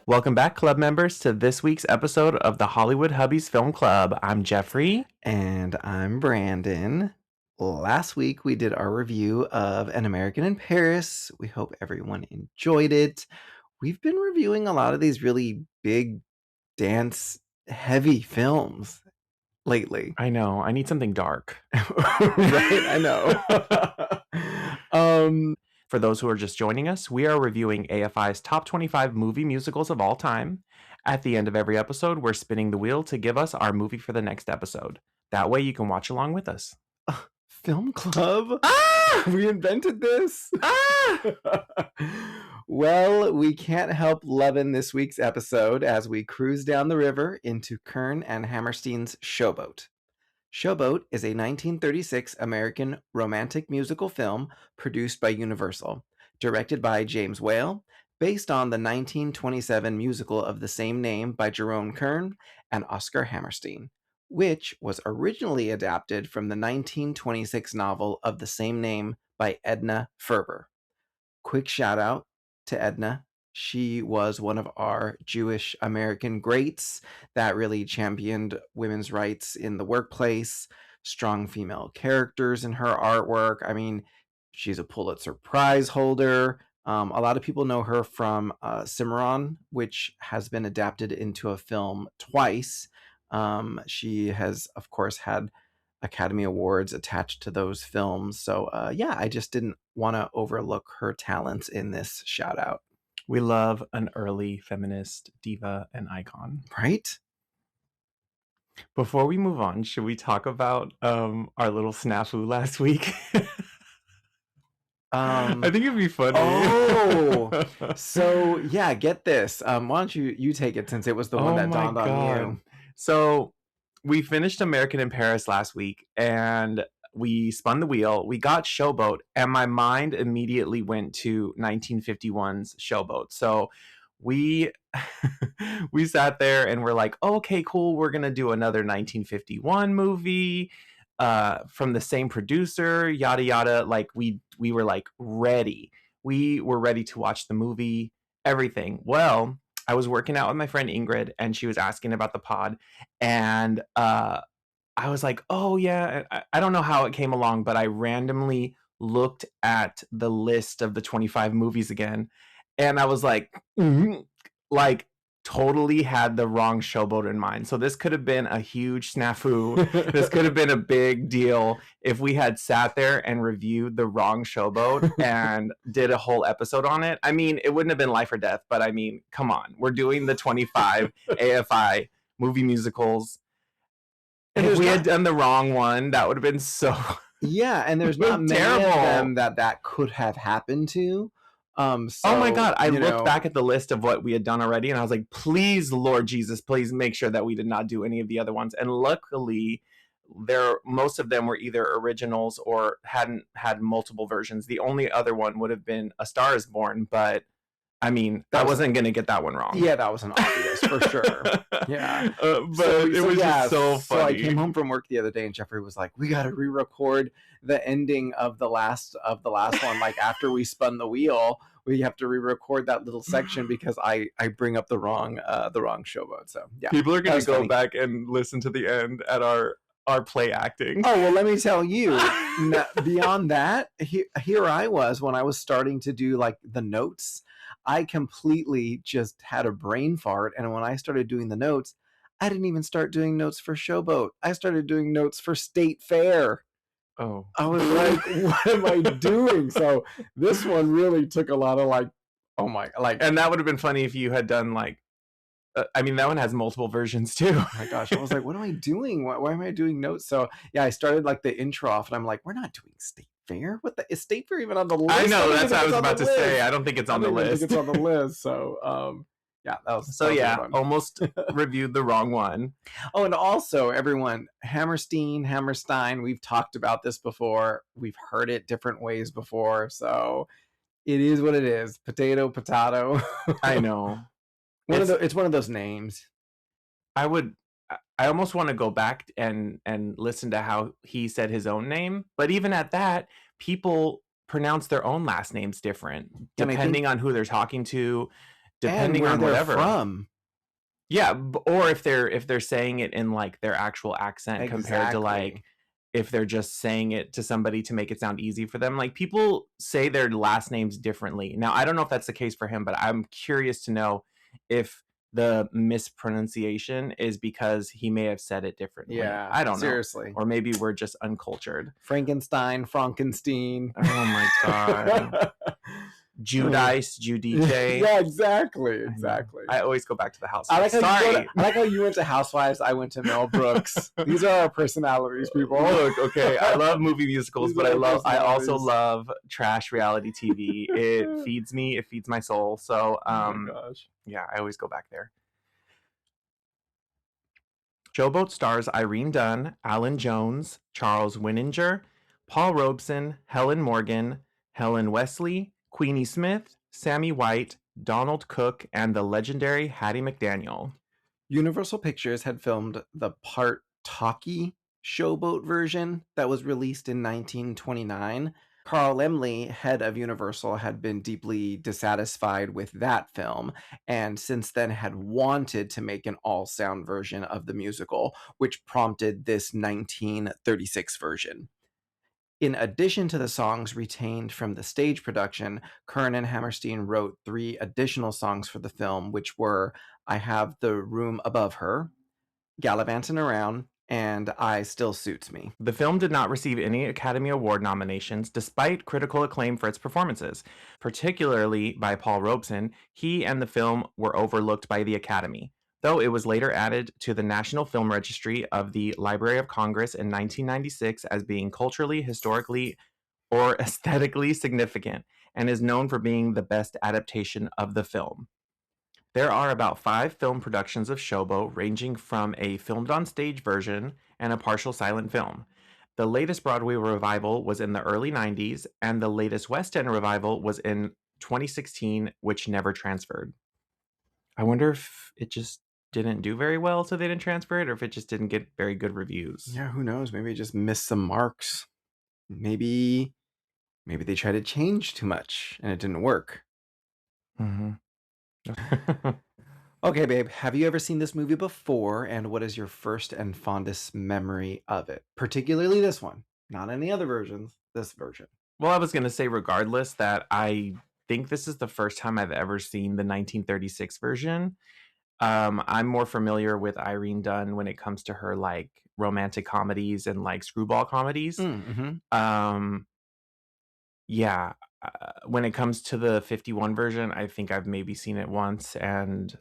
Welcome back, club members, to this week's episode of the Hollywood Hubbies Film Club. I'm Jeffrey. And I'm Brandon. Last week we did our review of An American in Paris. We hope everyone enjoyed it. We've been reviewing a lot of these really big dance heavy films lately. I know. I need something dark. Right? I know. For those who are just joining us, we are reviewing AFI's top 25 movie musicals of all time. At the end of every episode, we're spinning the wheel to give us our movie for the next episode. That way you can watch along with us. Film club? Ah! We invented this? Ah! Well, we can't help loving this week's episode as we cruise down the river into Kern and Hammerstein's Showboat. Showboat is a 1936 American romantic musical film produced by Universal, directed by James Whale, based on the 1927 musical of the same name by Jerome Kern and Oscar Hammerstein, which was originally adapted from the 1926 novel of the same name by Edna Ferber. Quick shout out to Edna. She was one of our Jewish American greats that really championed women's rights in the workplace, strong female characters in her artwork. I mean, she's a Pulitzer Prize holder. A lot of people know her from Cimarron, which has been adapted into a film twice. She has, of course, had Academy Awards attached to those films. So, I just didn't want to overlook her talents in this shout out. We love an early feminist diva and icon. Right? Before we move on, should we talk about our little snafu last week? I think it'd be funny. So yeah, get this. Why don't you take it since it was the one that dawned on you? So we finished American in Paris last week and we spun the wheel. We got Showboat, and my mind immediately went to 1951's Showboat. So we we sat there and we're like, oh, okay, cool. We're gonna do another 1951 movie from the same producer, yada yada. Like we were like ready. We were ready to watch the movie, everything. Well, I was working out with my friend Ingrid, and she was asking about the pod, and I was like, oh yeah, I don't know how it came along, but I randomly looked at the list of the 25 movies again, and I was like, like totally had the wrong Showboat in mind. So this could have been a huge snafu. This could have been a big deal if we had sat there and reviewed the wrong Showboat and did a whole episode on it. I mean, it wouldn't have been life or death, but I mean, come on. We're doing the 25 AFI movie musicals. And if we had done the wrong one, that would have been so... Yeah, and there's not many of them that could have happened to. Oh my God, I looked back at the list of what we had done already, and I was like, please, Lord Jesus, please make sure that we did not do any of the other ones. And luckily, most of them were either originals or hadn't had multiple versions. The only other one would have been A Star is Born, but I mean, I wasn't going to get that one wrong. Yeah, that was an obvious for sure. Yeah. But it was just so funny. So I came home from work the other day and Jeffrey was like, we got to re-record the ending of the last one. Like after we spun the wheel, we have to re-record that little section because I bring up the wrong Showboat. So yeah. People are going to go back and listen to the end at our play acting. Oh, well, let me tell you, beyond that, here I was when I was starting to do like the notes. I completely just had a brain fart. And when I started doing the notes, I didn't even start doing notes for Showboat. I started doing notes for State Fair. Oh. I was like, what am I doing? So this one really took a lot of like, oh my, like. And that would have been funny if you had done like, I mean, that one has multiple versions too. Oh my gosh. I was like, what am I doing? Why am I doing notes? So yeah, I started like the intro off and I'm like, we're not doing State Fair. Is State Fair even on the list? I know, that's what I was about to say. I don't think it's on the list. I think it's on the list. So yeah, that was almost reviewed the wrong one. Oh, and also everyone, Hammerstein, we've talked about this before. We've heard it different ways before. So it is what it is. Potato. I know. It's one of those names. I almost want to go back and listen to how he said his own name. But even at that, people pronounce their own last names different depending on who they're talking to. depending where on they're whatever. from. Yeah, or if they're saying it in like their actual accent compared to like if they're just saying it to somebody to make it sound easy for them. Like people say their last names differently. Now, I don't know if that's the case for him, but I'm curious to know if the mispronunciation is because he may have said it differently. Yeah, I don't know. seriously. Or maybe we're just uncultured. Frankenstein. Oh my God. Judice, Judice. Yeah, exactly. I always go back to the house. I like how you went to Housewives. I went to Mel Brooks. These are our personalities, people. Look, okay, I love movie musicals, but I also love trash reality TV. It feeds me. It feeds my soul. So, oh my gosh. Yeah, I always go back there. Showboat stars Irene Dunne, Allan Jones, Charles Winninger, Paul Robeson, Helen Morgan, Helen Westley, Queenie Smith, Sammy White, Donald Cook, and the legendary Hattie McDaniel. Universal Pictures had filmed the part talkie Showboat version that was released in 1929. Carl Laemmle, head of Universal, had been deeply dissatisfied with that film, and since then had wanted to make an all-sound version of the musical, which prompted this 1936 version. In addition to the songs retained from the stage production, Kern and Hammerstein wrote 3 additional songs for the film, which were I Have the Room Above Her, Gallivantin' Around, and I Still Suits Me. The film did not receive any Academy Award nominations, despite critical acclaim for its performances. Particularly by Paul Robeson, he and the film were overlooked by the Academy, though it was later added to the National Film Registry of the Library of Congress in 1996 as being culturally, historically, or aesthetically significant, and is known for being the best adaptation of the film. There are about 5 film productions of Showboat, ranging from a filmed-on-stage version and a partial silent film. The latest Broadway revival was in the early 90s, and the latest West End revival was in 2016, which never transferred. I wonder if it just didn't do very well, so they didn't transfer it, or if it just didn't get very good reviews. Yeah, who knows? Maybe it just missed some marks. Maybe they tried to change too much and it didn't work. Mm-hmm. Okay, babe, have you ever seen this movie before, and what is your first and fondest memory of it? Particularly this one, not any other versions, this version. Well, I was going to say, regardless, that I think this is the first time I've ever seen the 1936 version. I'm more familiar with Irene Dunne when it comes to her like romantic comedies and like screwball comedies. Mm-hmm. Yeah, when it comes to the 51 version, I think I've maybe seen it once, and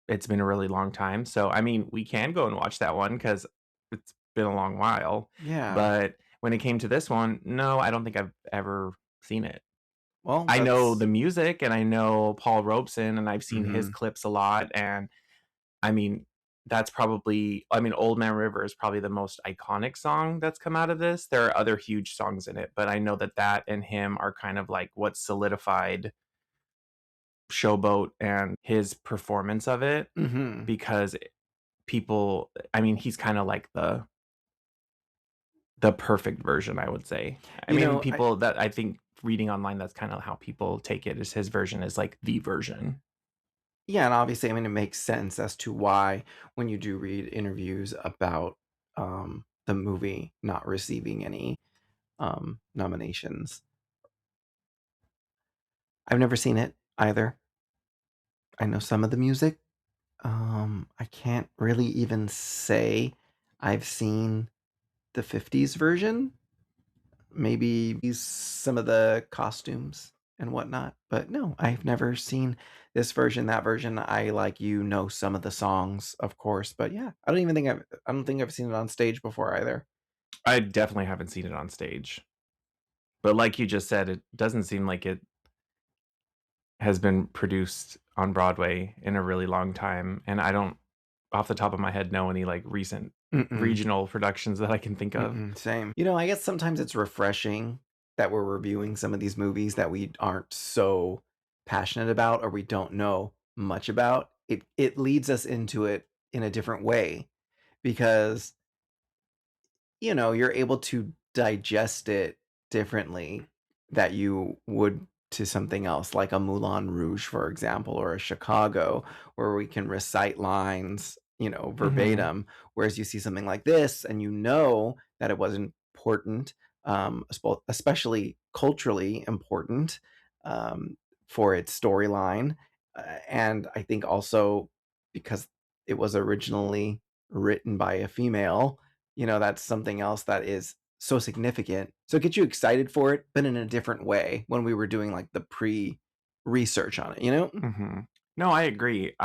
it's been a really long time. So, I mean, we can go and watch that one because it's been a long while. Yeah. But when it came to this one, no, I don't think I've ever seen it. Well, I know the music, and I know Paul Robeson, and I've seen his Mhm. clips a lot. And I mean, that's probably, Old Man River is probably the most iconic song that's come out of this. There are other huge songs in it, but I know that and him are kind of like what solidified Showboat and his performance of it, Mhm. because people, he's kind of like the perfect version, I would say. People that I think reading online, that's kind of how people take it, is his version is like the version. Yeah, and obviously, it makes sense as to why when you do read interviews about the movie not receiving any nominations. I've never seen it either. I know some of the music. I can't really even say I've seen the 50s version. Maybe some of the costumes and whatnot. But no, I've never seen this version, that version. I, like you, know some of the songs, of course. But yeah, I don't think I've seen it on stage before either. I definitely haven't seen it on stage. But like you just said, it doesn't seem like it has been produced on Broadway in a really long time. And I don't, off the top of my head, know any like recent regional productions that I can think of. Same. I guess sometimes it's refreshing that we're reviewing some of these movies that we aren't so passionate about or we don't know much about. It leads us into it in a different way because you're able to digest it differently that you would to something else, like a Moulin Rouge, for example, or a Chicago, where we can recite lines, verbatim. Whereas you see something like this, and that it was important, especially culturally important, for its storyline. And I think also because it was originally written by a female, that's something else that is so significant. So it gets you excited for it, but in a different way when we were doing like the pre-research on it, No, I agree.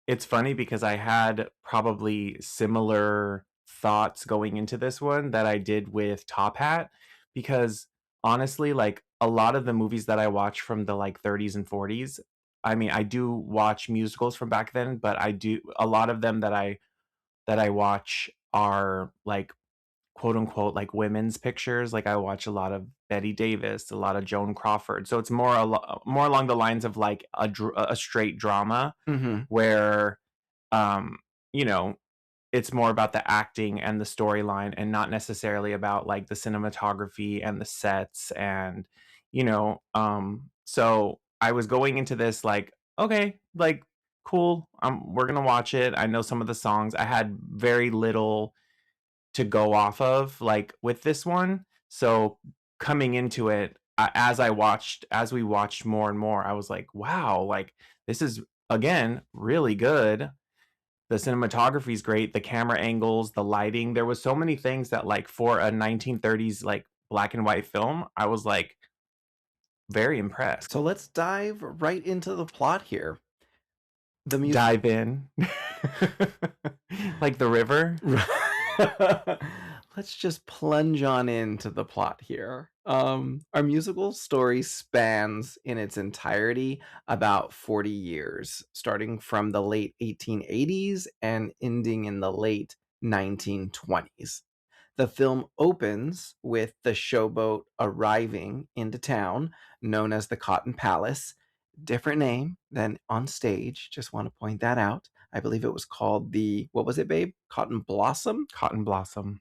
It's funny because I had probably similar thoughts going into this one that I did with Top Hat, because honestly, like a lot of the movies that I watch from the like 30s and 40s, I mean, I do watch musicals from back then, but a lot of them that I watch are like quote unquote like women's pictures. Like I watch a lot of Betty Davis, a lot of Joan Crawford. So it's more along the lines of like a straight drama where um you know it's more about the acting and the storyline and not necessarily about like the cinematography and the sets and so I was going into this like, okay, like cool, we're gonna watch it. I know some of the songs. I had very little to go off of like with this one, so coming into it, as we watched more and more, I was like, wow, like this is again really good. The cinematography is great, the camera angles, the lighting. There was so many things that like for a 1930s like black and white film, I was like very impressed. So let's dive right into the plot here. The music. Dive in. Like the river. Let's just plunge on into the plot here. Our musical story spans in its entirety about 40 years, starting from the late 1880s and ending in the late 1920s. The film opens with the showboat arriving into town, known as the Cotton Palace. Different name than on stage. Just want to point that out. I believe it was called what was it, babe? Cotton Blossom? Cotton Blossom.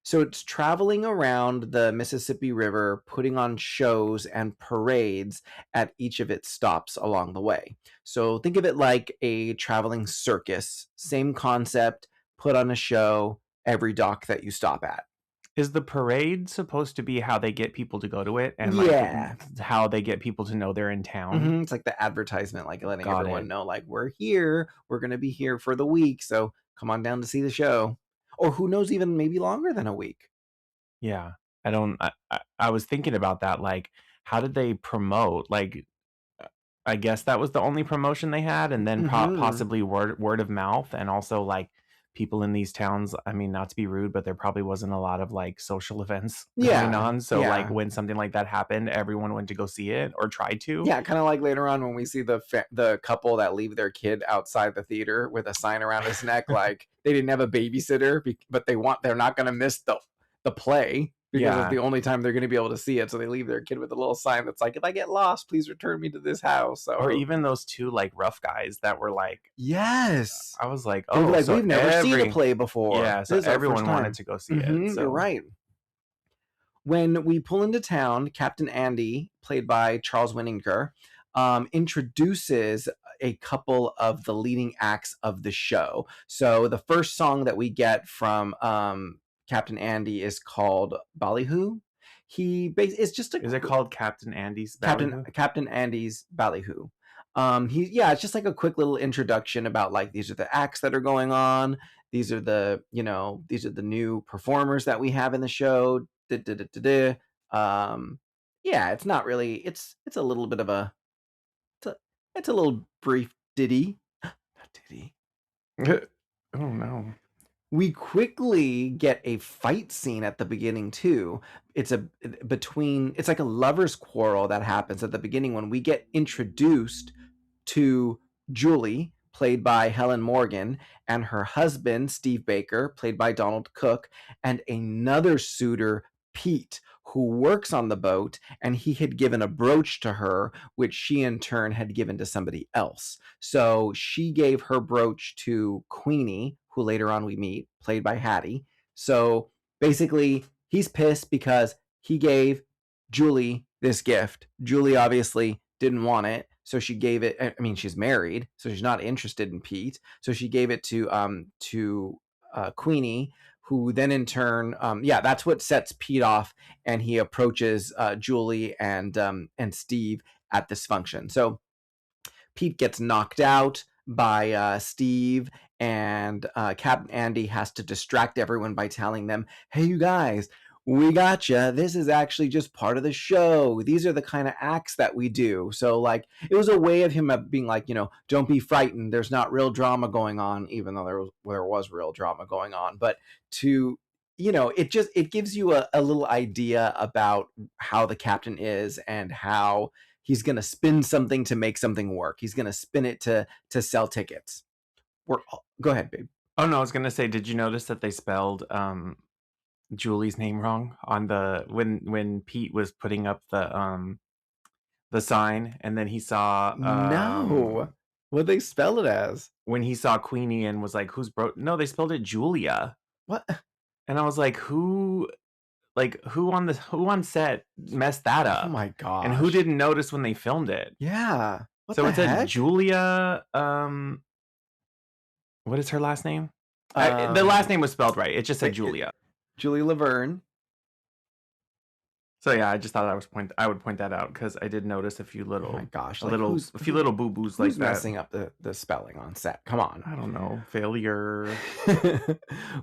So it's traveling around the Mississippi River, putting on shows and parades at each of its stops along the way. So think of it like a traveling circus. Same concept, put on a show every dock that you stop at. Is the parade supposed to be how they get people to go to it, and Yeah, like how they get people to know they're in town? It's like the advertisement, like letting Got everyone it. know, like, we're here, we're going to be here for the week, so come on down to see the show. Or who knows, even maybe longer than a week. Yeah. I was thinking about that, like, how did they promote? Like, I guess that was the only promotion they had, and then possibly word of mouth, and also like people in these towns. I mean, not to be rude, but there probably wasn't a lot of like social events going on. So like when something like that happened, everyone went to go see it or tried to. Yeah, kind of like later on when we see the couple that leave their kid outside the theater with a sign around his neck, like they didn't have a babysitter, but they're not going to miss the play. Because it's the only time they're going to be able to see it. So they leave their kid with a little sign that's like, if I get lost, please return me to this house. So, or even those two like rough guys that were like, yes. I was like, oh, like, so we've never seen a play before. Yeah, so everyone wanted to go see it. So. You're right. When we pull into town, Captain Andy, played by Charles Winninger, introduces a couple of the leading acts of the show. So the first song that we get from Captain Andy is called Ballyhoo. It's just is it called Captain Andy's Ballyhoo? Captain Andy's Ballyhoo. It's just like a quick little introduction about like these are the acts that are going on. These are the new performers that we have in the show. It's not really. It's a little bit of a. It's a little brief ditty. Not ditty. Oh no. We quickly get a fight scene at the beginning too. It's like a lover's quarrel that happens at the beginning when we get introduced to Julie, played by Helen Morgan, and her husband, Steve Baker, played by Donald Cook, and another suitor, Pete, who works on the boat, and he had given a brooch to her, which she in turn had given to somebody else. So she gave her brooch to Queenie, who later on we meet, played by Hattie. So basically, he's pissed because he gave Julie this gift. Julie obviously didn't want it, so she gave it. I mean, she's married, so she's not interested in Pete. So she gave it to Queenie, who then in turn, that's what sets Pete off, and he approaches Julie and Steve at this function. So Pete gets knocked out by Steve, and Captain Andy has to distract everyone by telling them, hey, you guys, we gotcha. This is actually just part of the show. These are the kind of acts that we do. So, like, it was a way of him being like, don't be frightened. There's not real drama going on, even though there was real drama going on. But it gives you a little idea about how the captain is and how he's going to spin something to make something work. He's going to spin it to sell tickets. Go ahead, babe. Oh, no, I was going to say, did you notice that they spelled Julie's name wrong on when Pete was putting up the sign, and then he saw no. What they spell it as? When he saw Queenie and was like, who's broke? No, they spelled it Julia. What? And I was like, who on set messed that up? Oh my gosh. And who didn't notice when they filmed it? Yeah. So it said Julia. What is her last name? The last name was spelled right. It just said Julia. Julie Laverne. So yeah, I just thought I would point that out because I did notice a few little, a few little boo boos like that. Who's messing up the spelling on set? Come on. I don't know. Failure.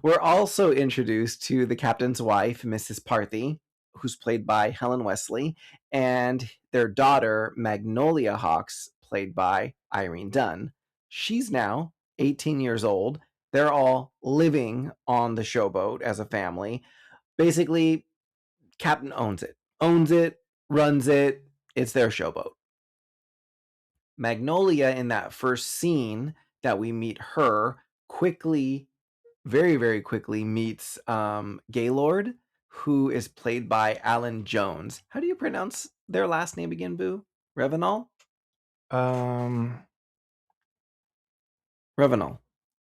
We're also introduced to the captain's wife, Mrs. Parthy, who's played by Helen Westley, and their daughter, Magnolia Hawks, played by Irene Dunne. She's now 18 years old. They're all living on the showboat as a family. Basically, Captain owns it, runs it. It's their showboat. Magnolia, in that first scene that we meet her, very, very quickly meets Gaylord, who is played by Allan Jones. How do you pronounce their last name again, Boo? Revenal? Revenal.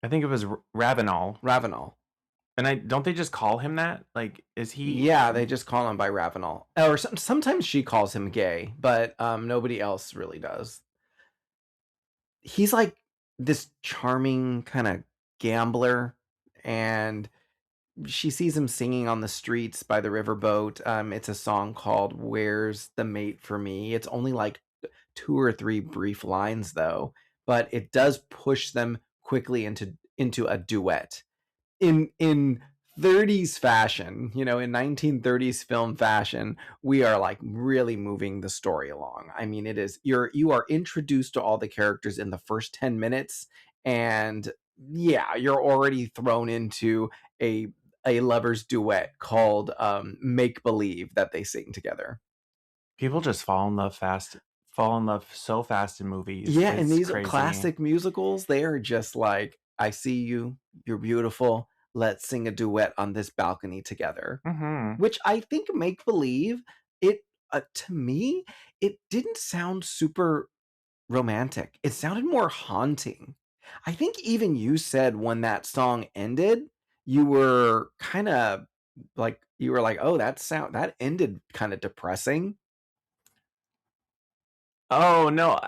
I think it was Ravenal. Ravenal. And don't they just call him that? Like, is he? Yeah, they just call him by Ravenal. Or sometimes she calls him Gay, but nobody else really does. He's like this charming kind of gambler, and she sees him singing on the streets by the riverboat. It's a song called Where's the Mate for Me? It's only like 2 or 3 brief lines, though, but it does push them quickly into a duet. In 30s fashion, in 1930s film fashion, we are like really moving the story along. I mean, it is you are introduced to all the characters in the first 10 minutes, and yeah, you're already thrown into a lover's duet called Make Believe that they sing together. People just fall in love so fast in movies. Yeah, and these are classic musicals. They are just like, I see you, you're beautiful, let's sing a duet on this balcony together. Mm-hmm. Which I think Make Believe, it to me, it didn't sound super romantic. It sounded more haunting. I think even you said when that song ended, you were kind of like, oh, that ended kind of depressing. Oh, no.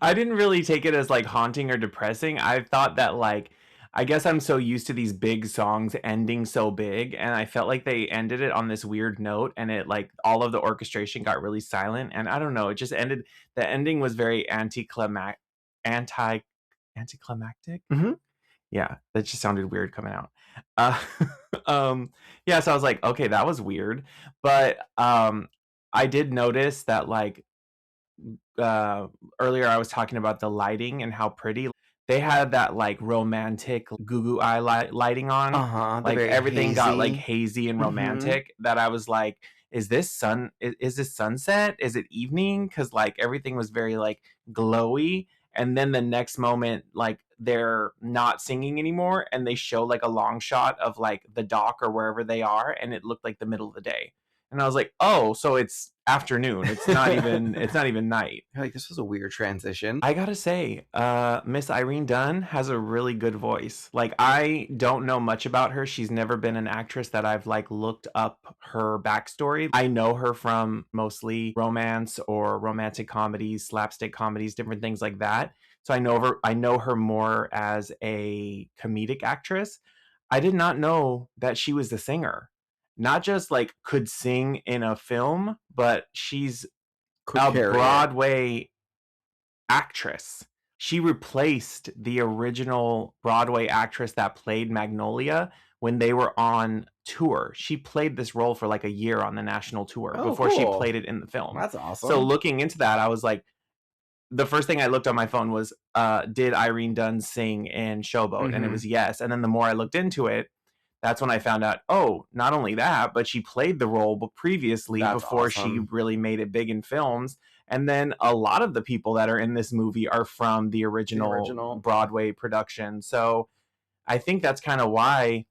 I didn't really take it as like haunting or depressing. I thought that like, I guess I'm so used to these big songs ending so big, and I felt like they ended it on this weird note, and it like all of the orchestration got really silent, and I don't know, it just ended. The ending was very anticlimactic. Mm-hmm. Yeah, that just sounded weird coming out. Yeah, so I was like, okay, that was weird, but I did notice that like earlier I was talking about the lighting and how pretty they had that like romantic goo eye lighting on. Like everything got like hazy and romantic, that I was like, is this sunset? Is it evening? Because like everything was very like glowy, and then the next moment like they're not singing anymore, and they show like a long shot of like the dock or wherever they are, and it looked like the middle of the day. And I was like, oh, so it's afternoon. It's not even night. Like, this was a weird transition. I gotta say, Miss Irene Dunne has a really good voice. Like, I don't know much about her. She's never been an actress that I've like looked up her backstory. I know her from mostly romance or romantic comedies, slapstick comedies, different things like that. So I know her more as a comedic actress. I did not know that she was the singer. Not just like could sing in a film, but she's a Broadway actress. She replaced the original Broadway actress that played Magnolia when they were on tour. She played this role for like a year on the national tour before she played it in the film. That's awesome. So looking into that, I was like, the first thing I looked on my phone was, did Irene Dunne sing in Showboat? And it was yes. And then the more I looked into it, that's when I found out, oh, not only that, but she played the role previously before she really made it big in films. And then a lot of the people that are in this movie are from the original Broadway production. So I think that's kind of why,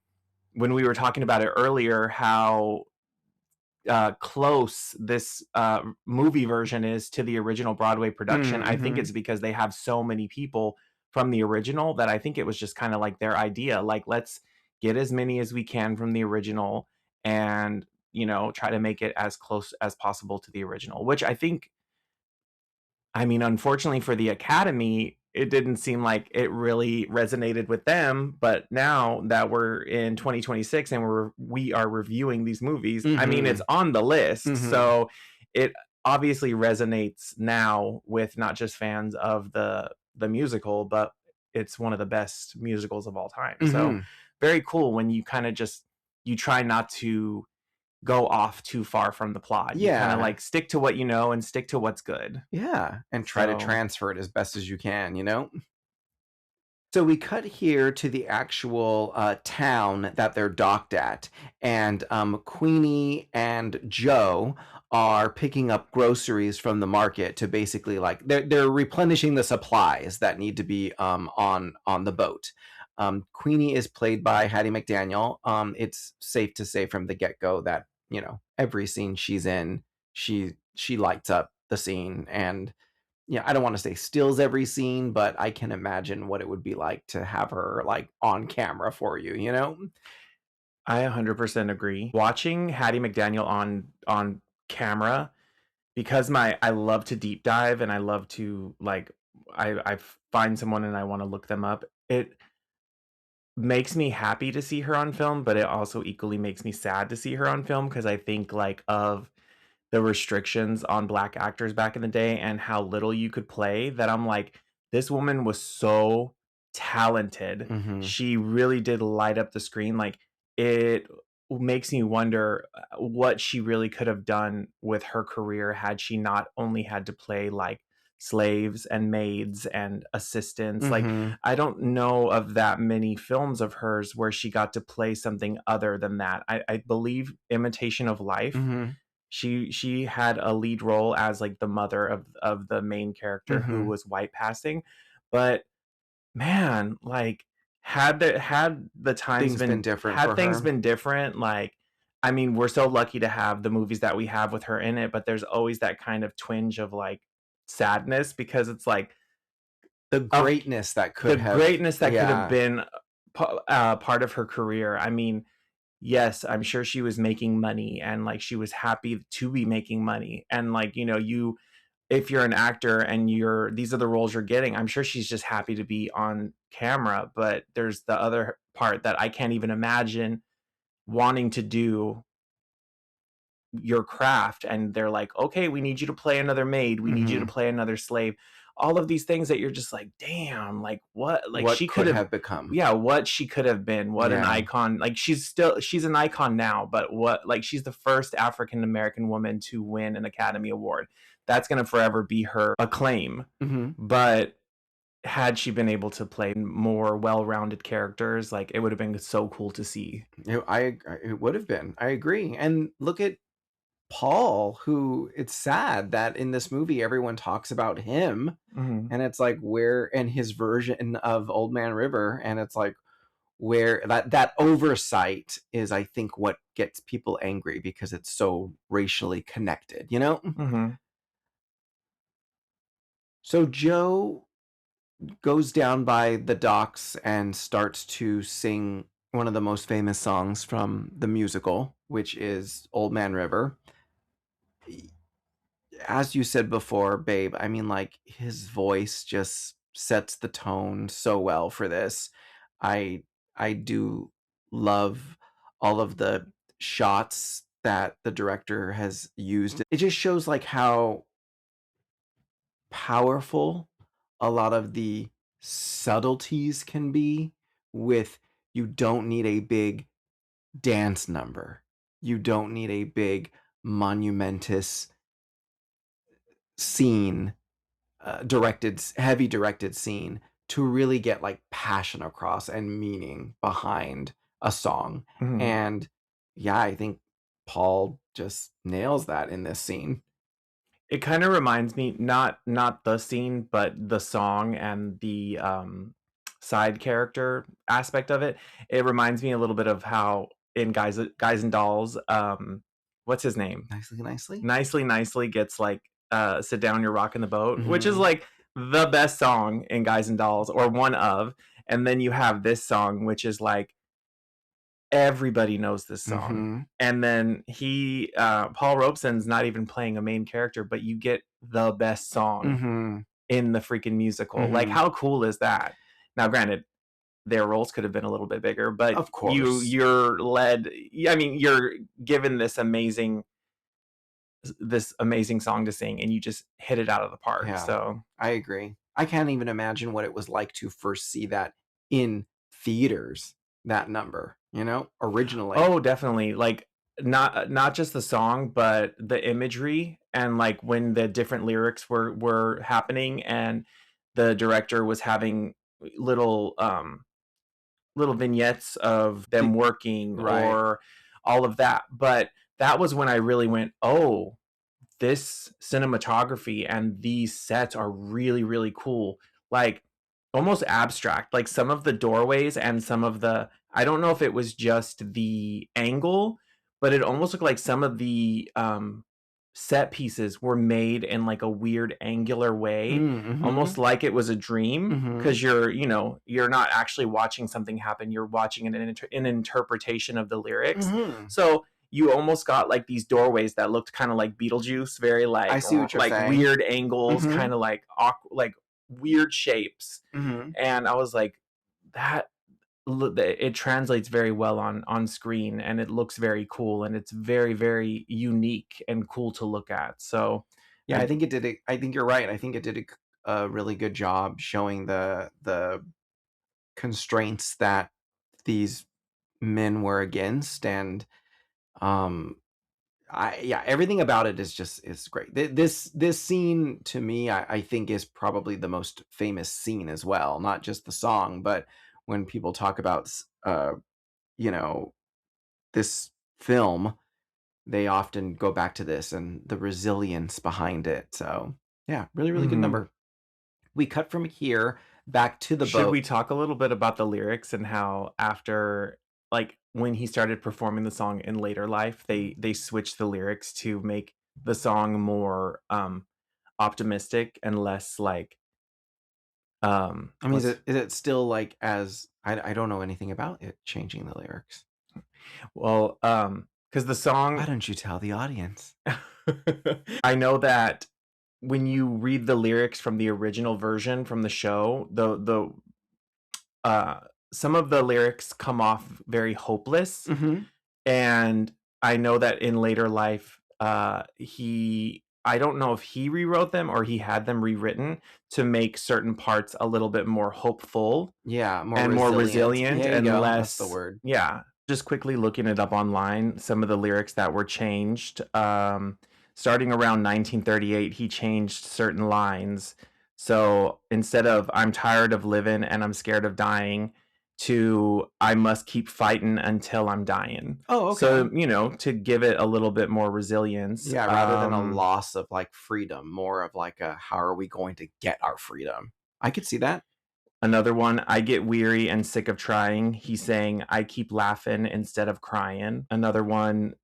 when we were talking about it earlier, how close this movie version is to the original Broadway production. I think it's because they have so many people from the original that I think it was just kind of like their idea. Like, let's get as many as we can from the original and, you know, try to make it as close as possible to the original, which I think, I mean, unfortunately for the Academy, it didn't seem like it really resonated with them. But now that we're in 2026 and we are reviewing these movies, I mean, it's on the list. So it obviously resonates now with not just fans of the musical, but it's one of the best musicals of all time. So very cool when you kind of just, you try not to go off too far from the plot. You kind of like stick to what you know and stick to what's good. Yeah, and try to transfer it as best as you can, you know? So we cut here to the actual town that they're docked at, and Queenie and Joe are picking up groceries from the market to basically like they're replenishing the supplies that need to be on the boat. Queenie is played by Hattie McDaniel. It's safe to say from the get-go that, you know, every scene she's in, she lights up the scene, and yeah, I don't want to say steals every scene, but I can imagine what it would be like to have her like on camera for you, you know? I 100% agree. Watching Hattie McDaniel on camera, because I love to deep dive and I love to like I find someone and I want to look them up. It makes me happy to see her on film, but it also equally makes me sad to see her on film because I think like of the restrictions on Black actors back in the day and how little you could play, that I'm like, this woman was so talented. She really did light up the screen. Like, it makes me wonder what she really could have done with her career had she not only had to play like slaves and maids and assistants. Like, I don't know of that many films of hers where she got to play something other than that. I believe Imitation of Life, she had a lead role as like the mother of the main character who was white passing. But man, like, had the times been different, had things been different, like, I mean, we're so lucky to have the movies that we have with her in it, but there's always that kind of twinge of like sadness because it's like the greatness that could have been part of her career. I mean, yes, I'm sure she was making money and like she was happy to be making money. And like, you know, if you're an actor and these are the roles you're getting, I'm sure she's just happy to be on camera. But there's the other part that I can't even imagine wanting to do your craft. And they're like, okay, we need you to play another maid. We need you to play another slave. All of these things that you're just like, damn, like what? Like, what she could have become. Yeah, what she could have been. What an icon. Like, she's an icon now, but what, like, she's the first African American woman to win an Academy Award. That's going to forever be her acclaim. But had she been able to play more well-rounded characters, like, it would have been so cool to see. It would have been. I agree. And look at Paul, who, it's sad that in this movie everyone talks about him, and it's like, where in his version of Old Man River, and it's like, where that oversight is, I think, what gets people angry because it's so racially connected, you know? Mm-hmm. So Joe goes down by the docks and starts to sing one of the most famous songs from the musical, which is Old Man River. As you said before, babe, I mean, like, his voice just sets the tone so well for this. I do love all of the shots that the director has used. It just shows like how powerful a lot of the subtleties can be with you don't need a big dance number. You don't need a big monumentous scene, heavy directed scene to really get like passion across and meaning behind a song. Mm-hmm. And yeah, I think Paul just nails that in this scene. It kind of reminds me, not the scene, but the song and the side character aspect of it. It reminds me a little bit of how in Guys and Dolls, what's his name? Nicely gets like Sit Down, You're Rocking the Boat, which is like the best song in Guys and Dolls, or one of. And then you have this song, which is like everybody knows this song. And then Paul Robeson's not even playing a main character, but you get the best song in the freaking musical. Like, how cool is that? Now, granted, their roles could have been a little bit bigger, but Of course. you're led. I mean, you're given this amazing song to sing, and you just hit it out of the park. Yeah, so I agree. I can't even imagine what it was like to first see that in theaters, that number, you know, originally. Oh, definitely. Like, not just the song, but the imagery, and like when the different lyrics were happening, and the director was having little vignettes of them working, Right. or all of that. But that was when I really went, oh, this cinematography and these sets are really, really cool. Like, almost abstract. Like, some of the doorways and some of the, I don't know if it was just the angle, but it almost looked like some of the set pieces were made in like a weird angular way, almost like it was a dream, because you're not actually watching something happen. You're watching an interpretation of the lyrics. So you almost got like these doorways that looked kind of like Beetlejuice, very like, I see what you're saying. Weird angles, kind of like like weird shapes. And I was like, that it translates very well on screen, and it looks very cool, and it's very, very unique and cool to look at. So yeah, I think it did. I think you're right. I think it did a really good job showing the constraints that these men were against, and everything about it is great. This scene to me, I think, is probably the most famous scene as well. Not just the song, but when people talk about this film, they often go back to this and the resilience behind it. So yeah, really, really good number. We cut from here back to the boat. Should we talk a little bit about the lyrics and how after, like, when he started performing the song in later life, they switched the lyrics to make the song more optimistic and less like I mean, is it still like, as I don't know anything about it changing the lyrics? Well, because the song, why don't you tell the audience? I know that when you read the lyrics from the original version from the show, the some of the lyrics come off very hopeless. And I know that in later life, I don't know if he rewrote them or he had them rewritten to make certain parts a little bit more hopeful. Yeah, more resilient, and less. That's the word. Yeah. Just quickly looking it up online, some of the lyrics that were changed. Starting around 1938, he changed certain lines. So instead of "I'm tired of living and I'm scared of dying," to "I must keep fighting until I'm dying." Oh, okay. So, to give it a little bit more resilience. Yeah, rather than a loss of like freedom, more of like a how are we going to get our freedom? I could see that. Another one, I get weary and sick of trying. He's saying, I keep laughing instead of crying. Another one,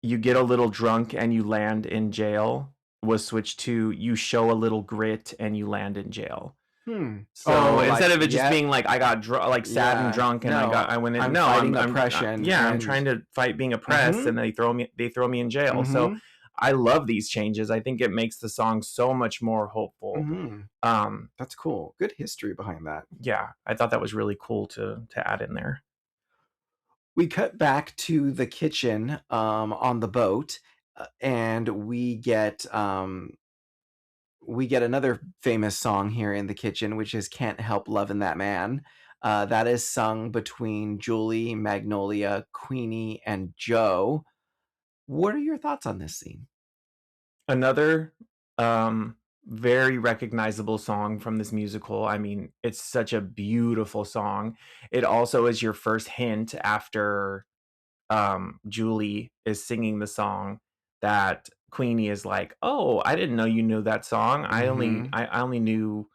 you get a little drunk and you land in jail, was switched to, you show a little grit and you land in jail. So Oh, instead like, of it just yeah, being like I got like sad and yeah. drunk and No, I went in. I'm No, fighting I'm oppression, yeah, I'm and trying to fight being oppressed, and they throw me in jail. So I love these changes. I think it makes the song so much more hopeful. That's cool. Good history behind that. Yeah, I thought that was really cool to add in there. We cut back to the kitchen on the boat, and we get another famous song here in the kitchen, which is Can't Help Lovin' That Man. That is sung between Julie, Magnolia, Queenie, and Joe. What are your thoughts on this scene? Another very recognizable song from this musical. I mean, it's such a beautiful song. It also is your first hint after Julie is singing the song that Queenie is like, "Oh, I didn't know you knew that song. I only knew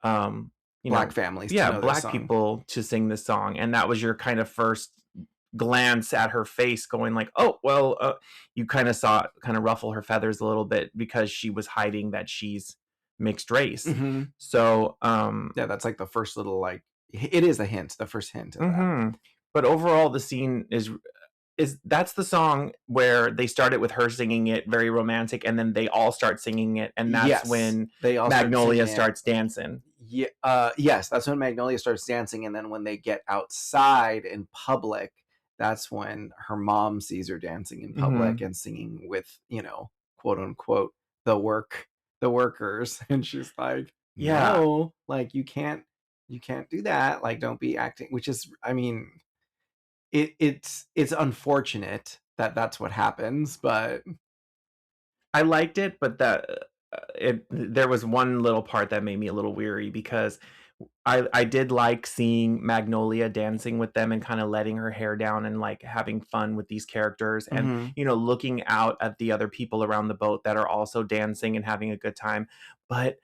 Black families to yeah, know this black song." people to sing this song." And that was your kind of first glance at her face going like, "Oh, well, you kind of saw it kind of ruffle her feathers a little bit because she was hiding that she's mixed race." So, yeah, that's like the first little, like, it is a hint, the first hint of that. But overall the scene is that's the song where they started with her singing it very romantic, and then they all start singing it, and that's when they all Magnolia starts dancing. Yes, that's when Magnolia starts dancing, and then when they get outside in public, that's when her mom sees her dancing in public and singing with, quote unquote, the workers, and she's like, Yeah. no, like, you can't do that, like, don't be acting, which is, I mean, it's unfortunate that that's what happens, but I liked it, but there was one little part that made me a little weary because I did like seeing Magnolia dancing with them and kind of letting her hair down and like having fun with these characters and looking out at the other people around the boat that are also dancing and having a good time. But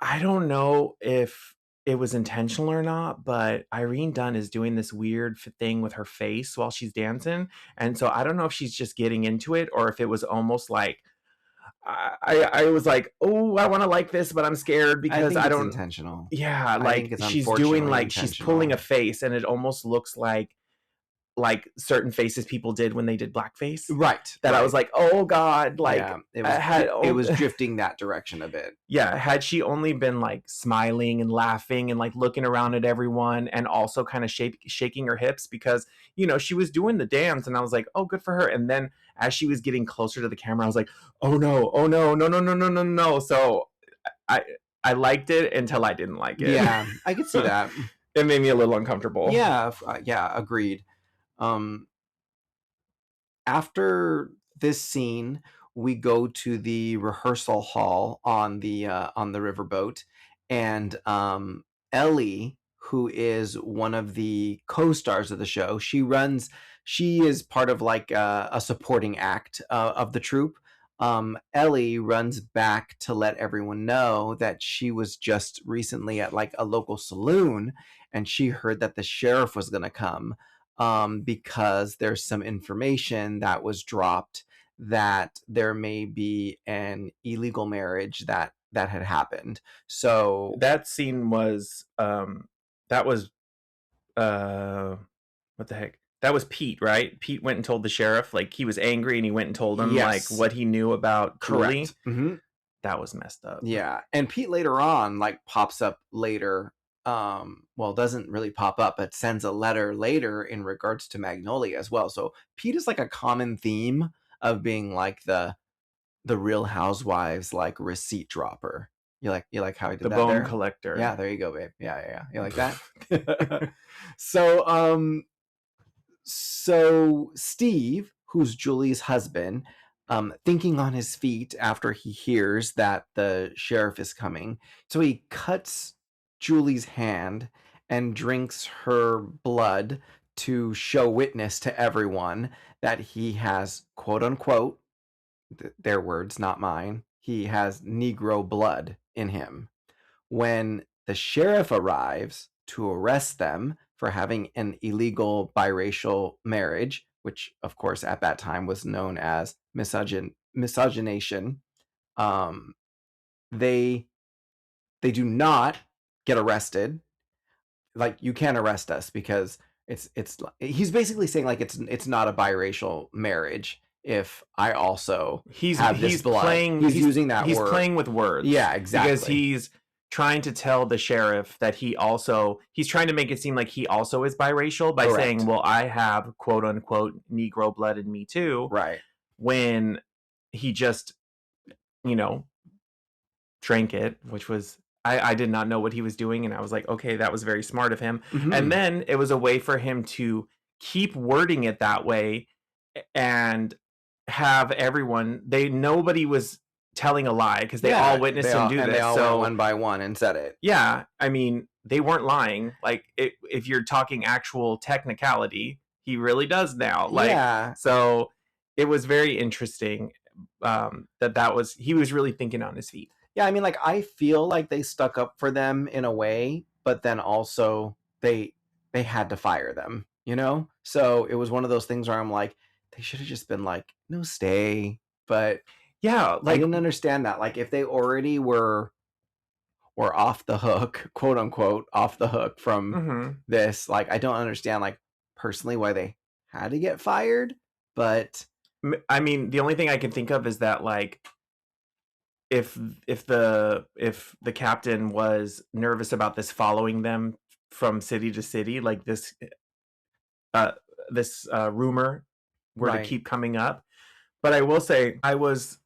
I don't know if it was intentional or not, but Irene Dunne is doing this weird thing with her face while she's dancing, and so I don't know if she's just getting into it or if it was almost like I was like, "Oh, I want to like this, but I'm scared I because think I it's don't." intentional. Yeah, I think like it's she's doing unfortunately like she's pulling a intentional. face, and it almost looks like certain faces people did when they did blackface. Right. That I was like, "Oh God!" Like Yeah, it had was drifting that direction a bit. yeah, had she only been like smiling and laughing and like looking around at everyone and also kind of shaking her hips because she was doing the dance and I was like, oh, good for her. And then as she was getting closer to the camera, I was like, oh no, oh no, no, no, no, no, no, no. So I I liked it until I didn't like it. Yeah, I could see that. It made me a little uncomfortable. Yeah, agreed. After this scene, we go to the rehearsal hall on the riverboat, and Ellie, who is one of the co-stars of the show, she is part of like a supporting act of the troupe. Ellie runs back to let everyone know that she was just recently at like a local saloon, and she heard that the sheriff was going to come, because there's some information that was dropped that there may be an illegal marriage that had happened. So that scene was that was what the heck? That was Pete, right? Pete went and told the sheriff, like he was angry and he went and told him like what he knew about Julie. Correct. That was messed up. Yeah, and Pete later on like pops up later. Well, doesn't really pop up, but sends a letter later in regards to Magnolia as well. So Pete is like a common theme of being like the Real Housewives like receipt dropper. You like how I did the that bone there? collector. Yeah, there you go, babe. Yeah. You like that? So Steve, who's Julie's husband, thinking on his feet after he hears that the sheriff is coming, so he cuts Julie's hand and drinks her blood to show witness to everyone that he has, quote unquote, their words, not mine, he has Negro blood in him. When the sheriff arrives to arrest them for having an illegal biracial marriage, which, of course, at that time was known as miscegenation. They do not get arrested. Like, you can't arrest us because it's he's basically saying like it's not a biracial marriage if I also have this blood. He's using that he's word. playing with words. Yeah, exactly. Because he's trying to tell the sheriff that he's trying to make it seem like he also is biracial by saying, well, I have quote unquote Negro blood in me too. Right. When he just, drank it, which was, I did not know what he was doing. And I was like, okay, that was very smart of him. Mhm. And then it was a way for him to keep wording it that way and have everyone, nobody was telling a lie because they all witnessed him do this. And they all went one by one and said it. Yeah. I mean, they weren't lying. Like, if you're talking actual technicality, he really does now. Like, Yeah. So it was very interesting he was really thinking on his feet. Yeah, I mean, like, I feel like they stuck up for them in a way, but then also they had to fire them, So it was one of those things where I'm like, they should have just been like, no, stay. But yeah, I didn't understand that. Like, if they already were off the hook, quote unquote, off the hook from this, like, I don't understand, like, personally why they had to get fired. But I mean, the only thing I can think of is that, like, if the captain was nervous about this following them from city to city, like this rumor were to keep coming up. But I will say I was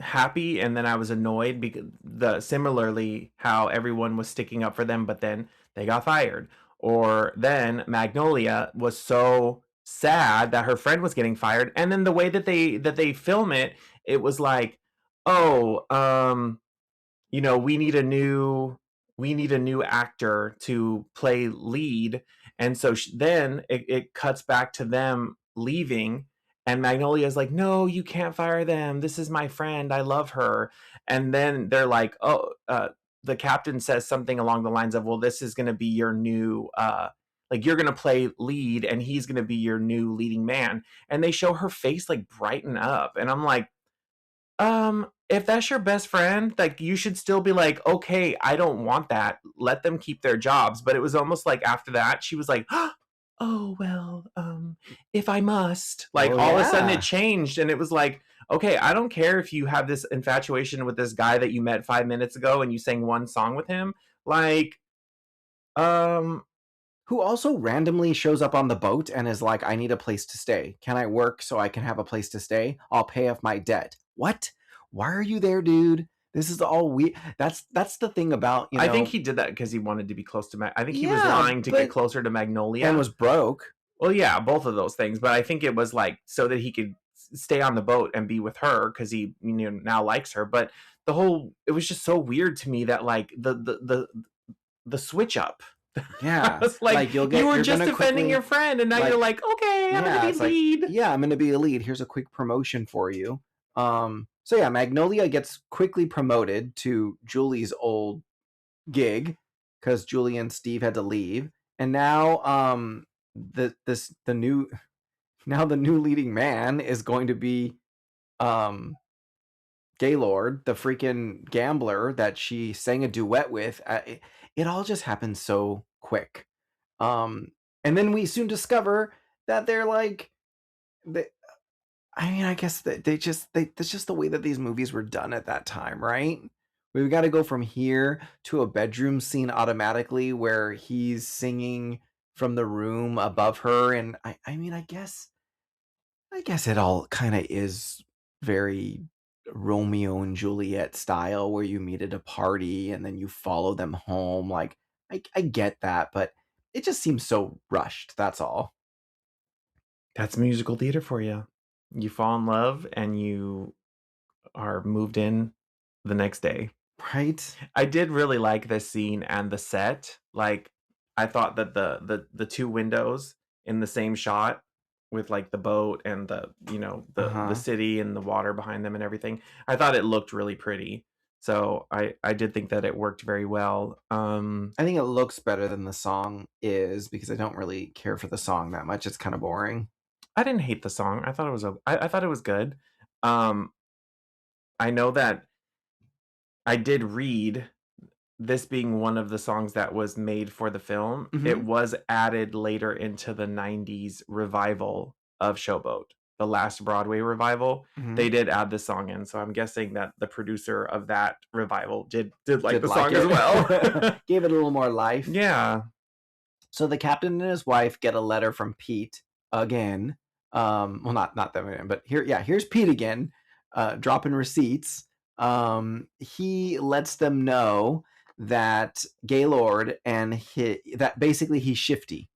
happy and then I was annoyed because similarly how everyone was sticking up for them, but then they got fired. Or then Magnolia was so sad that her friend was getting fired, and then the way that they film it, it was like, we need a new actor to play lead. And so then it cuts back to them leaving, and Magnolia's like, no, you can't fire them, this is my friend, I love her. And then they're like, the captain says something along the lines of, well, this is going to be your new like, you're going to play lead and he's going to be your new leading man. And they show her face like brighten up, and I'm like, if that's your best friend, like, you should still be like, okay, I don't want that, let them keep their jobs. But it was almost like after that she was like, oh well, if I must, like, all of a sudden it changed, and it was like, okay, I don't care if you have this infatuation with this guy that you met 5 minutes ago and you sang one song with him, like, who also randomly shows up on the boat and is like, I need a place to stay. Can I work so I can have a place to stay? I'll pay off my debt. What? Why are you there, dude? This is all we. That's the thing about, I think he did that because he wanted to be close to I think he was lying to get closer to Magnolia. And was broke. Well, yeah, both of those things. But I think it was like so that he could stay on the boat and be with her because he now likes her. But it was just so weird to me that, like, the switch up. Yeah. It's like you were just defending your friend, and now you're like, okay, I'm going to be lead. Like, yeah, I'm going to be a lead. Here's a quick promotion for you. So yeah, Magnolia gets quickly promoted to Julie's old gig because Julie and Steve had to leave. And now the new leading man is going to be Gaylord, the freaking gambler that she sang a duet with. It all just happened so quick. And then we soon discover that they're like, I guess that that's just the way that these movies were done at that time, right? We've got to go from here to a bedroom scene automatically where he's singing from the room above her. And I guess it all kind of is very Romeo and Juliet style, where you meet at a party and then you follow them home. Like, I get that, but it just seems so rushed. That's all. That's musical theater for you. You fall in love and you are moved in the next day. Right. I did really like this scene and the set. Like, I thought that the two windows in the same shot with, like, the boat and the city and the water behind them and everything, I thought it looked really pretty. So I did think that it worked very well. I think it looks better than the song is because I don't really care for the song that much. It's kind of boring. I didn't hate the song. I thought it was I thought it was good. Um, I know that I did read this being one of the songs that was made for the film. It Mhm. was added later into the 90s revival of Showboat, the last Broadway revival. They Mhm. did add this song in, so I'm guessing that the producer of that revival did like Did the like song as it. well. Gave it a little more life. Yeah. So the captain and his wife get a letter from Pete again. Well, not them again, but here's Pete again, dropping receipts. He lets them know that Gaylord that basically he's shifty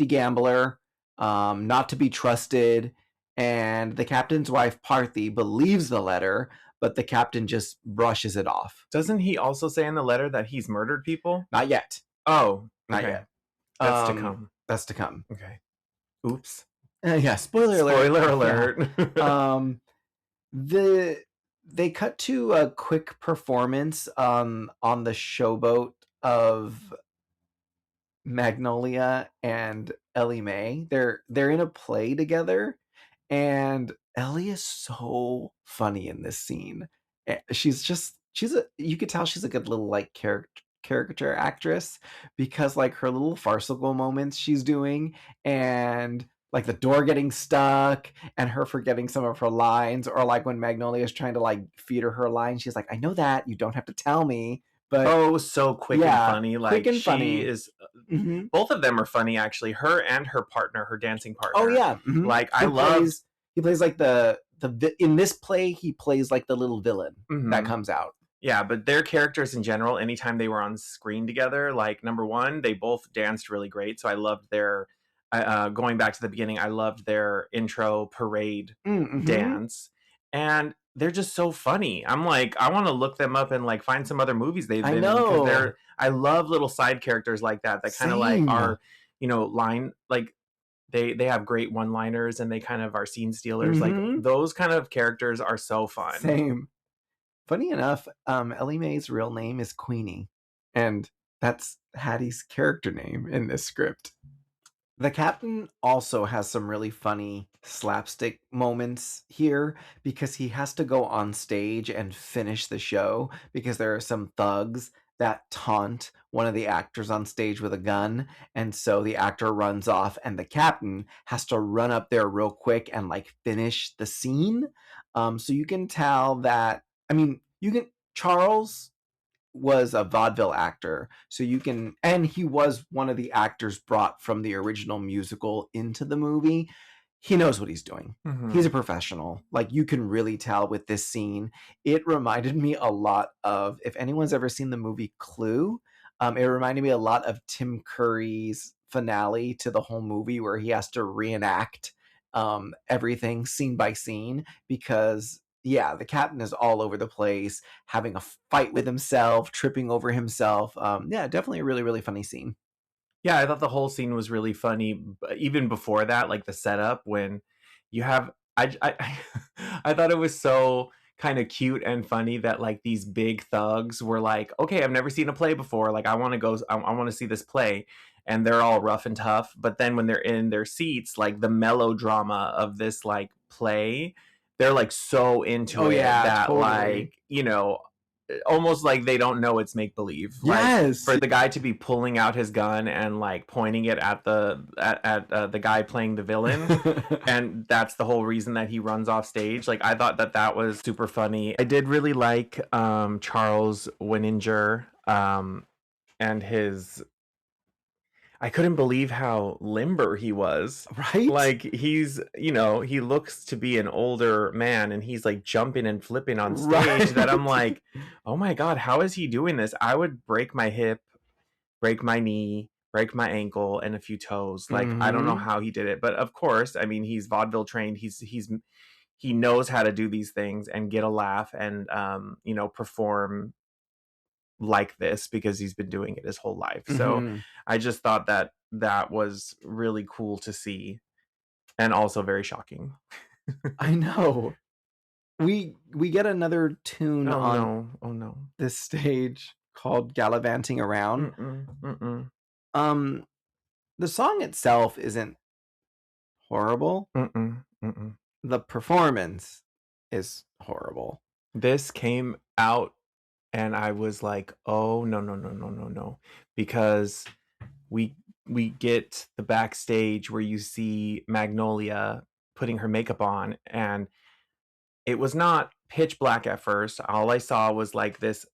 gambler, not to be trusted. And the captain's wife Parthy believes the letter, but the captain just brushes it off. Doesn't he also say in the letter that he's murdered people? Not yet. Oh, Not okay. yet. That's to come. That's to come. Okay. Oops. Yeah, spoiler alert. Spoiler Yeah. alert. They cut to a quick performance on the showboat of Magnolia and Ellie Mae. They're in a play together, and Ellie is so funny in this scene. You could tell she's a good little like caricature actress because like her little farcical moments she's doing, and like the door getting stuck and her forgetting some of her lines, or like when Magnolia is trying to like feed her line, she's like, I know that you don't have to tell me, but Oh, so quick and yeah, funny. quick Like and she funny. is Mhm. both of them are funny actually. Her and her partner, her dancing Oh partner. yeah. Mhm. Like I loved He plays like in this play he plays like the little villain that mhm. comes out. Yeah, but their characters in general, anytime they were on screen together, like number one, they both danced really great. So I loved their going back to the beginning, I loved their intro parade Mhm. dance. And they're just so funny. I'm like, I want to look them up and like find some other movies they've I been in because know. I love little side characters like that kind of like Same. are, line like they have great one-liners and they kind of are scene stealers. Like Mhm. those kind of characters are so fun. Same. Funny enough, Ellie Mae's real name is Queenie, and that's Hattie's character name in this script. The captain also has some really funny slapstick moments here because he has to go on stage and finish the show because there are some thugs that taunt one of the actors on stage with a gun, and so the actor runs off and the captain has to run up there real quick and like finish the scene. So you can tell that, I mean, you can Charles was a vaudeville actor, so you can, and he was one of the actors brought from the original musical into the movie. He knows what he's doing. He's Mhm. a professional. Like you can really tell with this scene. It reminded me a lot of, if anyone's ever seen the movie Clue, it reminded me a lot of Tim Curry's finale to the whole movie where he has to reenact everything scene by scene because yeah, the captain is all over the place, having a fight with himself, tripping over himself. Yeah, definitely a really, really funny scene. Yeah, I thought the whole scene was really funny. Even before that, like the setup when you have, I thought it was so kind of cute and funny that like these big thugs were like, okay, I've never seen a play before. Like I want to go, I want to see this play, and they're all rough and tough. But then when they're in their seats, like the melodrama of this like play, they're like so into Oh it yeah, that totally. like almost like they don't know it's make believe. Like Yes. for the guy to be pulling out his gun and like pointing it at the guy playing the villain, and that's the whole reason that he runs off stage. Like I thought that was super funny. I did really like Charles Winninger and his, I couldn't believe how limber he was. Right? Like he's, he looks to be an older man and he's like jumping and flipping on stage that I'm Right. like, "Oh my god, how is he doing this? I would break my hip, break my knee, break my ankle and a few toes. Like I don't know Hmm. how he did it." But of course, I mean, he's vaudeville trained. He knows how to do these things and get a laugh and perform like this because he's been doing it his whole life. So Hmm. I just thought that was really cool to see and also very shocking. I know. We get another tune Oh on no! Oh no! this stage called "Gallivanting Around." The song itself isn't horrible. The performance is horrible. This came out and I was like, oh no, because we get the backstage where you see Magnolia putting her makeup on, and it was not pitch black at first. All I saw was like this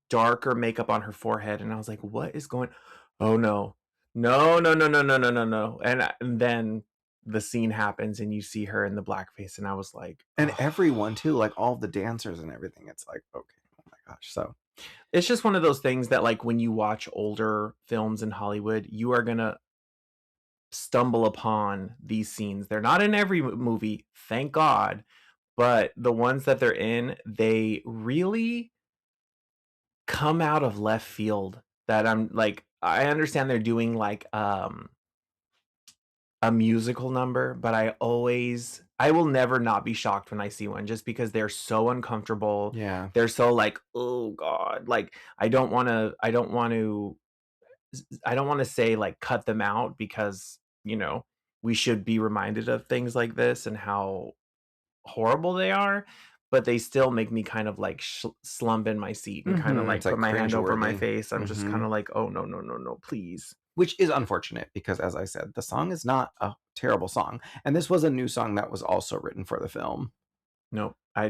darker makeup on her forehead, and I was like, what is going? Oh no, no. And then the scene happens and you see her in the blackface, and I was like, and everyone too, like all the dancers and everything. It's like, okay, oh my gosh. So it's just one of those things that, like, when you watch older films in Hollywood, you are gonna stumble upon these scenes. They're not in every movie, thank God, but the ones that they're in, they really come out of left field. That I'm like, I understand they're doing like a musical number, but I will never not be shocked when I see one, just because they're so uncomfortable. yeah, They're so like, oh God, like I don't want to say like cut them out, because we should be reminded of things like this and how horrible they are, but they still make me kind of like slump in my seat and kind of like it's like put my hand over my cringeworthy. face. I'm just kind of like, oh no, please. Which is unfortunate because, as I said, the song is not a terrible song, and this was a new song that was also written for the film. Nope. I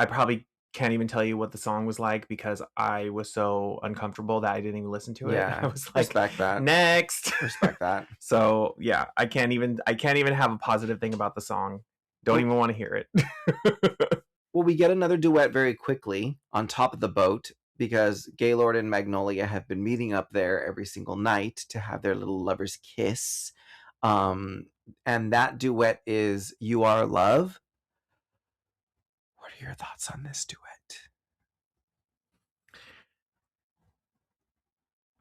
probably can't even tell you what the song was like, because I was so uncomfortable that I didn't even listen to it. Yeah, I was like, respect that. Next. Respect that. So yeah, I can't even have a positive thing about the song. Don't even want to hear it. Well, we get another duet very quickly on top of the boat, because Gaylord and Magnolia have been meeting up there every single night to have their little lovers kiss. And that duet is "You Are Love." What are your thoughts on this duet?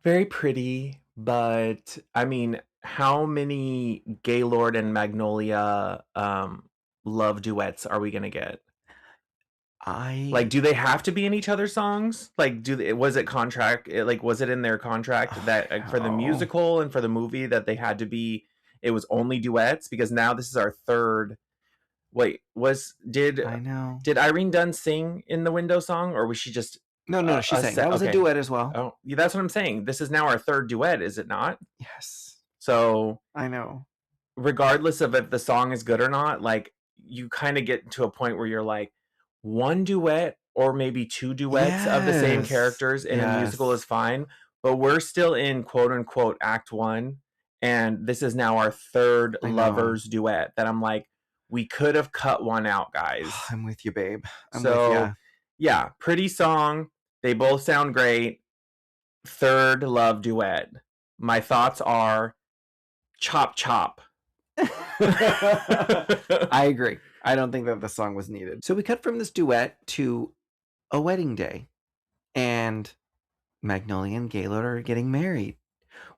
Very pretty, but I mean, how many Gaylord and Magnolia love duets are we gonna get? Like, do they have to be in each other's songs? Like, was it in their contract that for the musical and for the movie that they had to be? It was only duets, because now this is our third. Wait, I know. did Irene Dunne sing in the Window song, or was she just No, she sang. That was a duet as well. Oh, yeah, that's what I'm saying. This is now our third duet, is it not? Yes. So I know. regardless of if the song is good or not, like, you kind of get to a point where you're like, one duet or maybe two duets of the same characters in a musical is fine, but we're still in quote unquote act one, and this is now our third lovers duet that I'm like, we could have cut one out, guys. I'm with you, babe. I'm so with you. Yeah, pretty song, they both sound great, third love duet. My thoughts are chop chop. I agree. I don't think that the song was needed. So we cut from this duet to a wedding day, and Magnolia and Gaylord are getting married,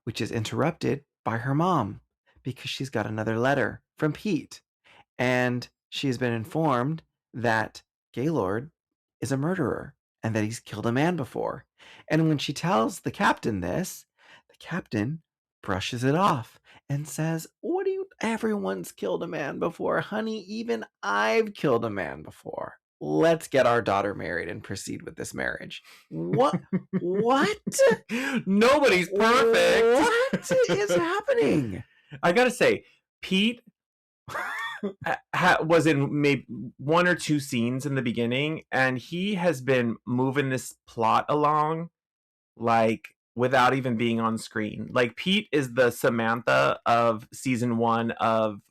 which is interrupted by her mom because she's got another letter from Pete, and she's been informed that Gaylord is a murderer and that he's killed a man before. And when she tells the captain this, the captain brushes it off and says, "What do you? Everyone's killed a man before, honey. Even I've killed a man before. Let's get our daughter married and proceed with this marriage." What? Nobody's perfect. What is happening? I gotta say, Pete was in maybe one or two scenes in the beginning, and he has been moving this plot along like without even being on screen. Like, Pete is the Samantha of season one of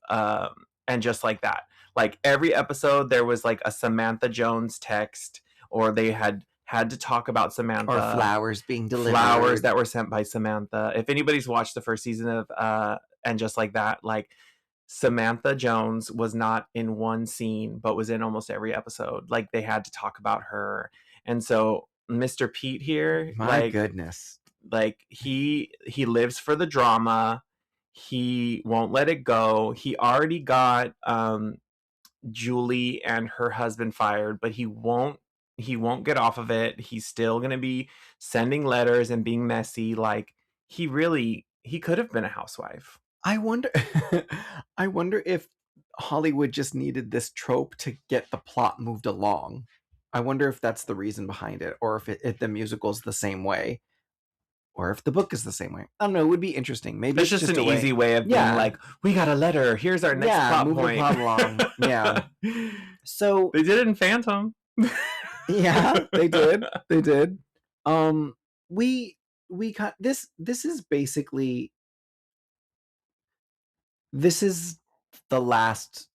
And Just Like That. Like, every episode there was like a Samantha Jones text, or they had to talk about Samantha, or flowers being delivered, flowers that were sent by Samantha. If anybody's watched the first season of And Just Like That, like, Samantha Jones was not in one scene but was in almost every episode. Like, they had to talk about her. And so Mr. Pete here, my goodness, like, he lives for the drama. He won't let it go. He already got Julie and her husband fired, but he won't get off of it. He's still going to be sending letters and being messy. Like, he could have been a housewife. I wonder I wonder if Hollywood just needed this trope to get the plot moved along. I wonder if that's the reason behind it, or if the musical's the same way, or if the book is the same way. I don't know. It would be interesting. Maybe It's just an a easy way of being like, we got a letter. Here's our next plot move point. the plot along. Yeah. So they did it in Phantom. Yeah, they did. They did. We got this. This is basically the last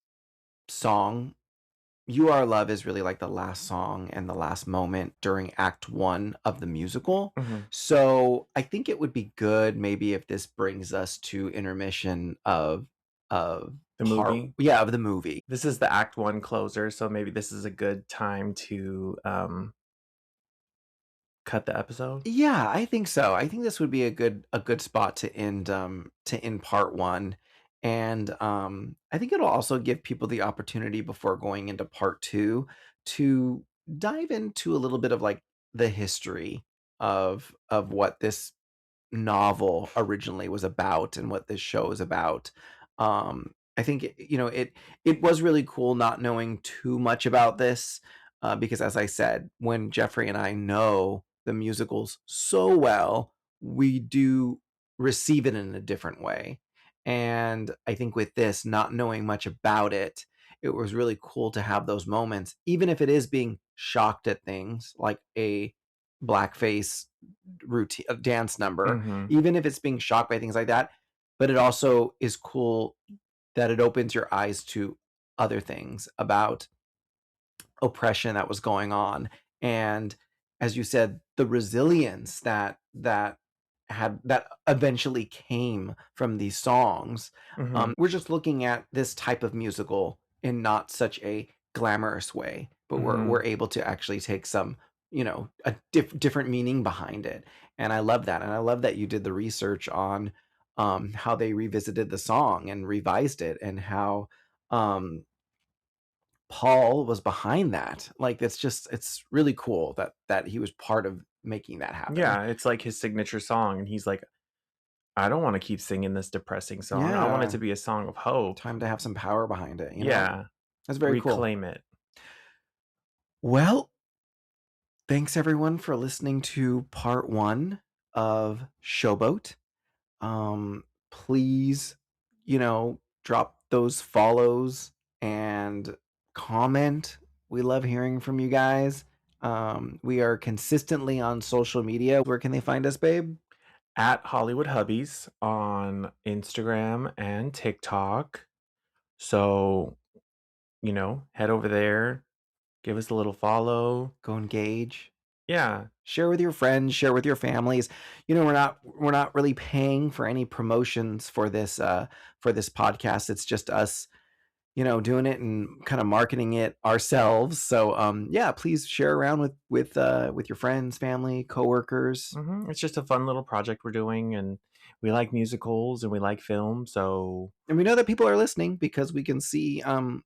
song. You Are Love is really like the last song and the last moment during Act 1 of the musical. So I think it would be good maybe if this brings us to intermission of the movie. Yeah, of the movie. This is the Act 1 closer, so maybe this is a good time to cut the episode. Yeah, I think so. I think this would be a good spot to end part 1. And I think it'll also give people the opportunity before going into part 2 to dive into a little bit of like the history of what this novel originally was about and what this show is about. I think it was really cool not knowing too much about this, because as I said, when Jeffrey and I know the musicals so well, we do receive it in a different way. And I think with this, not knowing much about it, it was really cool to have those moments, even if it is being shocked at things like a blackface routine, a dance number, even if it's being shocked by things like that. But it also is cool that it opens your eyes to other things about oppression that was going on, and as you said, the resilience that eventually came from these songs. We're just looking at this type of musical in not such a glamorous way, but we're able to actually take some, a different meaning behind it. And I love that. And I love that you did the research on how they revisited the song and revised it, and how Paul was behind that. Like, it's really cool that he was part of making that happen. Yeah, it's like his signature song, and he's like, I don't want to keep singing this depressing song. I want it to be a song of hope. Time to have some power behind it. Yeah. That's very cool. Reclaim it. Well, thanks everyone for listening to part 1 of Showboat. Please, drop those follows and comment. We love hearing from you guys. We are consistently on social media. Where can they find us, babe? At Hollywood Hubbies on Instagram and TikTok. So, head over there, give us a little follow, go engage. Yeah. Share with your friends, share with your families. We're not really paying for any promotions for this podcast. It's just us, doing it and kind of marketing it ourselves. So yeah, please share around with your friends, family, coworkers. It's just a fun little project we're doing, and we like musicals and we like film. So, and we know that people are listening because we can see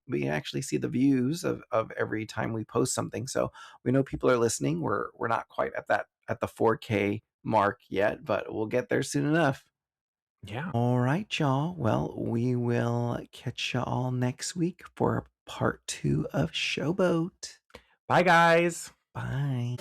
we actually see the views of every time we post something. So we know people are listening. We're not quite at the 4K mark yet, but we'll get there soon enough. Yeah. All right, y'all. Well, we will catch y'all next week for part 2 of Showboat. Bye, guys. Bye.